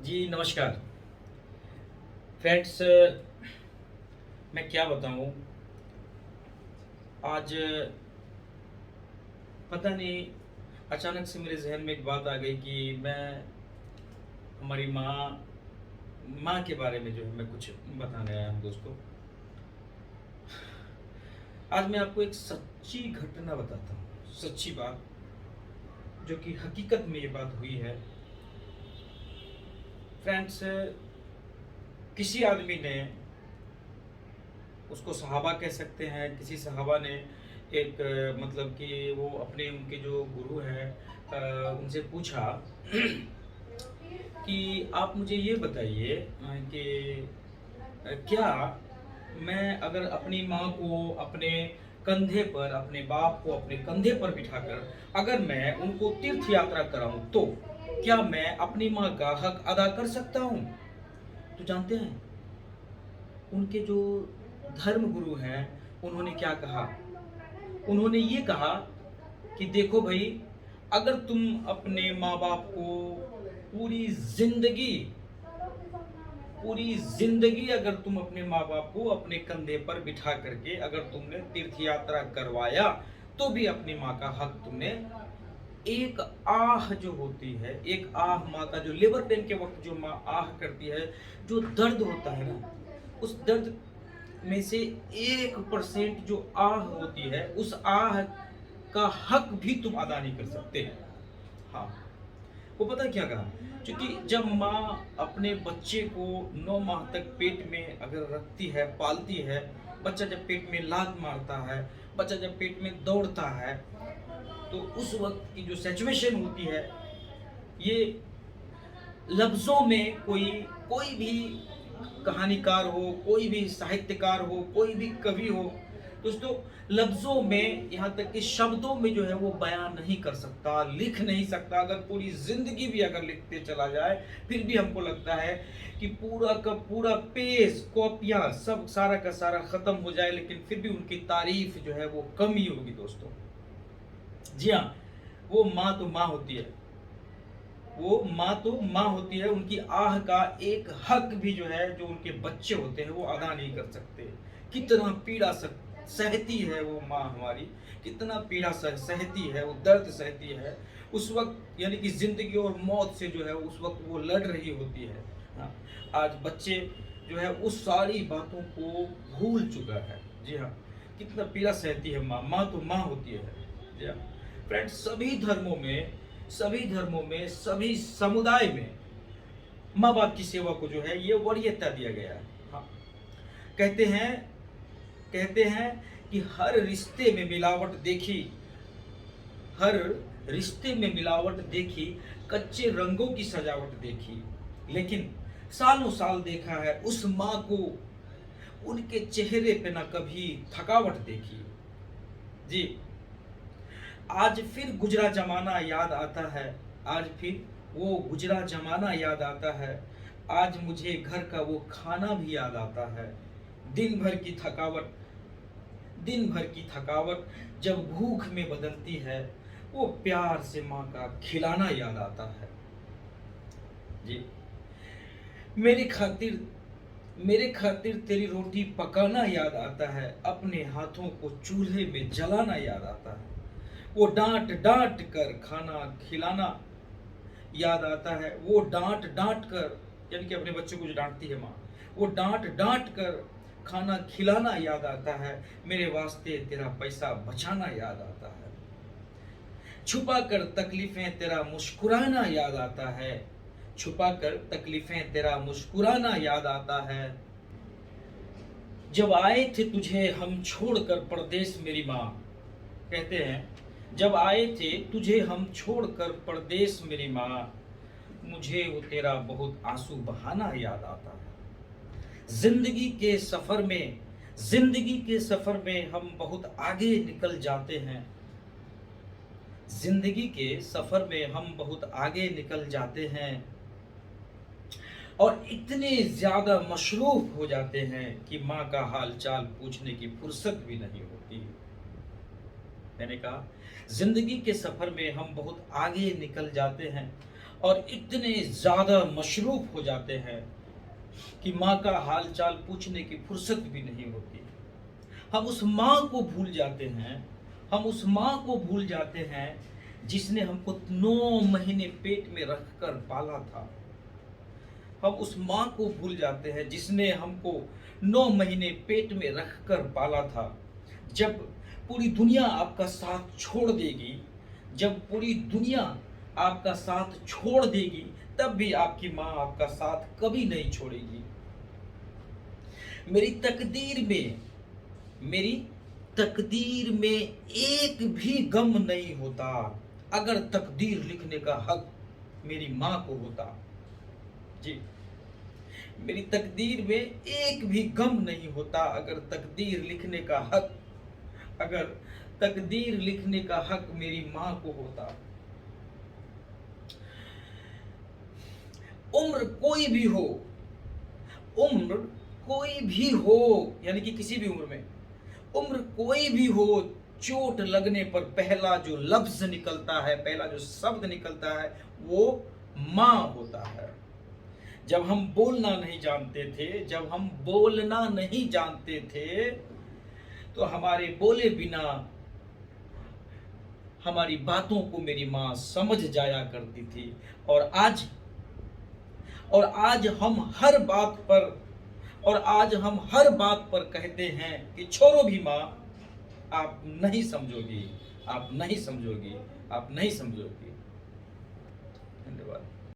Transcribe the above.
जी नमस्कार फ्रेंड्स। मैं क्या बताऊं। आज पता नहीं अचानक से मेरे जहन में एक बात आ गई कि मैं हमारी माँ माँ के बारे में जो है मैं कुछ बताने आया हूँ दोस्तों। आज मैं आपको एक सच्ची घटना बताता हूँ, सच्ची बात जो कि हकीकत में ये बात हुई है। फ्रेंड्स, किसी आदमी ने, उसको सहाबा कह सकते हैं, किसी सहाबा ने एक मतलब कि वो अपने उनके जो गुरु हैं उनसे पूछा कि आप मुझे ये बताइए कि क्या मैं अगर अपनी माँ को अपने कंधे पर, अपने बाप को अपने कंधे पर बिठाकर अगर मैं उनको तीर्थ यात्रा कराऊं तो क्या मैं अपनी माँ का हक अदा कर सकता हूँ। तो जानते हैं उनके जो धर्म गुरु हैं उन्होंने क्या कहा। उन्होंने ये कहा कि देखो भाई, अगर तुम अपने माँ बाप को पूरी जिंदगी पूरी जिंदगी अगर तुम अपने माँ बाप को अपने कंधे पर बिठा करके अगर तुमने तीर्थ यात्रा करवाया तो भी अपनी माँ का हक तुमने, एक आह जो होती है, एक आह माँ का जो लेबर पेन के वक्त जो माँ आह करती है, जो दर्द होता है ना, उस दर्द में से 1% जो आह होती है, उस आह का हक भी तुम अदा नहीं कर सकते। हाँ, वो पता क्या कहा, क्योंकि जब माँ अपने बच्चे को 9 माह तक पेट में अगर रखती है, पालती है, बच्चा जब पेट में लात मारता है, बच्चा जब पेट में दौड़ता है, तो उस वक्त की जो सिचुएशन होती है, ये लफ्जों में कोई कोई भी कहानीकार हो, कोई भी साहित्यकार हो, कोई भी कवि हो दोस्तों, लफ्जों में, यहाँ तक कि शब्दों में जो है वो बयान नहीं कर सकता, लिख नहीं सकता। अगर पूरी जिंदगी भी अगर लिखते चला जाए फिर भी हमको लगता है कि पूरा का पूरा पेज, कॉपियां सब सारा का सारा खत्म हो जाए, लेकिन फिर भी उनकी तारीफ जो है वो कम ही होगी दोस्तों। जी हाँ, वो माँ तो माँ होती है, वो माँ तो माँ होती है। उनकी आह का एक हक भी जो है, जो उनके बच्चे होते हैं वो अदा नहीं कर सकते। कितना पीड़ा सहती है वो माँ हमारी, कितना पीड़ा सहती है, वो दर्द सहती है उस वक्त, यानी कि जिंदगी और मौत से जो है उस वक्त वो लड़ रही होती है। हाँ, आज बच्चे जो है उस सारी बातों को भूल चुका है। जी हाँ, कितना पीड़ा सहती है माँ, माँ तो माँ होती है। जी हाँ फ्रेंड्स, सभी धर्मों में सभी समुदाय में माँ बाप की सेवा को जो है ये वरीयता दिया गया है। हाँ, कहते हैं कहते हैं कि हर रिश्ते में मिलावट देखी, कच्चे रंगों की सजावट देखी, लेकिन सालों साल देखा है उस माँ को, उनके चेहरे पे ना कभी थकावट देखी। जी, आज फिर गुजरा जमाना याद आता है, आज फिर वो गुजरा जमाना याद आता है, आज मुझे घर का वो खाना भी याद आता है। दिन भर की थकावट दिन भर की थकावट जब भूख में बदलती है, वो प्यार से माँ का खिलाना याद आता है। जी, मेरी खातिर मेरे खातिर तेरी रोटी पकाना याद आता है, अपने हाथों को चूल्हे में जलाना याद आता है। वो डांट डांट कर खाना खिलाना याद आता है, वो डांट डांट कर, यानी कि अपने बच्चों को जो डांटती है माँ, वो डांट डांट कर खाना खिलाना याद आता है। मेरे वास्ते तेरा पैसा बचाना याद आता है, छुपा कर तकलीफें तेरा मुस्कुराना याद आता है, छुपा कर तकलीफें तेरा मुस्कुराना याद आता है। जब आए थे तुझे हम छोड़कर परदेश मेरी माँ, कहते हैं जब आए थे तुझे हम छोड़कर परदेश मेरी माँ, मुझे वो तेरा बहुत आंसू बहाना याद आता है। जिंदगी के सफर में हम बहुत आगे निकल जाते हैं, जिंदगी के सफर में हम बहुत आगे निकल जाते हैं, और इतने ज्यादा मशरूफ हो जाते हैं कि माँ का हाल चाल पूछने की फुर्सत भी नहीं होती। मैंने कहा जिंदगी के सफर में हम बहुत आगे निकल जाते हैं, और इतने ज़्यादा मशरूफ़ हो जाते हैं कि माँ का हाल चाल पूछने की फुर्सत भी नहीं होती। हम उस माँ को भूल जाते हैं, हम उस माँ को भूल जाते हैं जिसने हमको 9 महीने पेट में रखकर पाला था। हम उस माँ को भूल जाते हैं जिसने हमको 9 महीने पेट में रखकर पाला था। जब पूरी दुनिया आपका साथ छोड़ देगी, जब पूरी दुनिया आपका साथ छोड़ देगी, तब भी आपकी माँ आपका साथ कभी नहीं छोड़ेगी। मेरी तकदीर में मेरी तकदीर में एक भी गम नहीं होता अगर तकदीर लिखने का हक मेरी माँ को होता। जी, मेरी तकदीर में एक भी गम नहीं होता अगर तकदीर लिखने का हक अगर तकदीर लिखने का हक मेरी माँ को होता। उम्र कोई भी हो, उम्र कोई भी हो, यानी कि किसी भी उम्र में, उम्र कोई भी हो, चोट लगने पर पहला जो लफ्ज निकलता है, पहला जो शब्द निकलता है, वो माँ होता है। जब हम बोलना नहीं जानते थे, जब हम बोलना नहीं जानते थे, तो हमारे बोले बिना हमारी बातों को मेरी माँ समझ जाया करती थी। और आज हम हर बात पर कहते हैं कि छोड़ो भी माँ, आप नहीं समझोगी, आप नहीं समझोगी, आप नहीं समझोगी।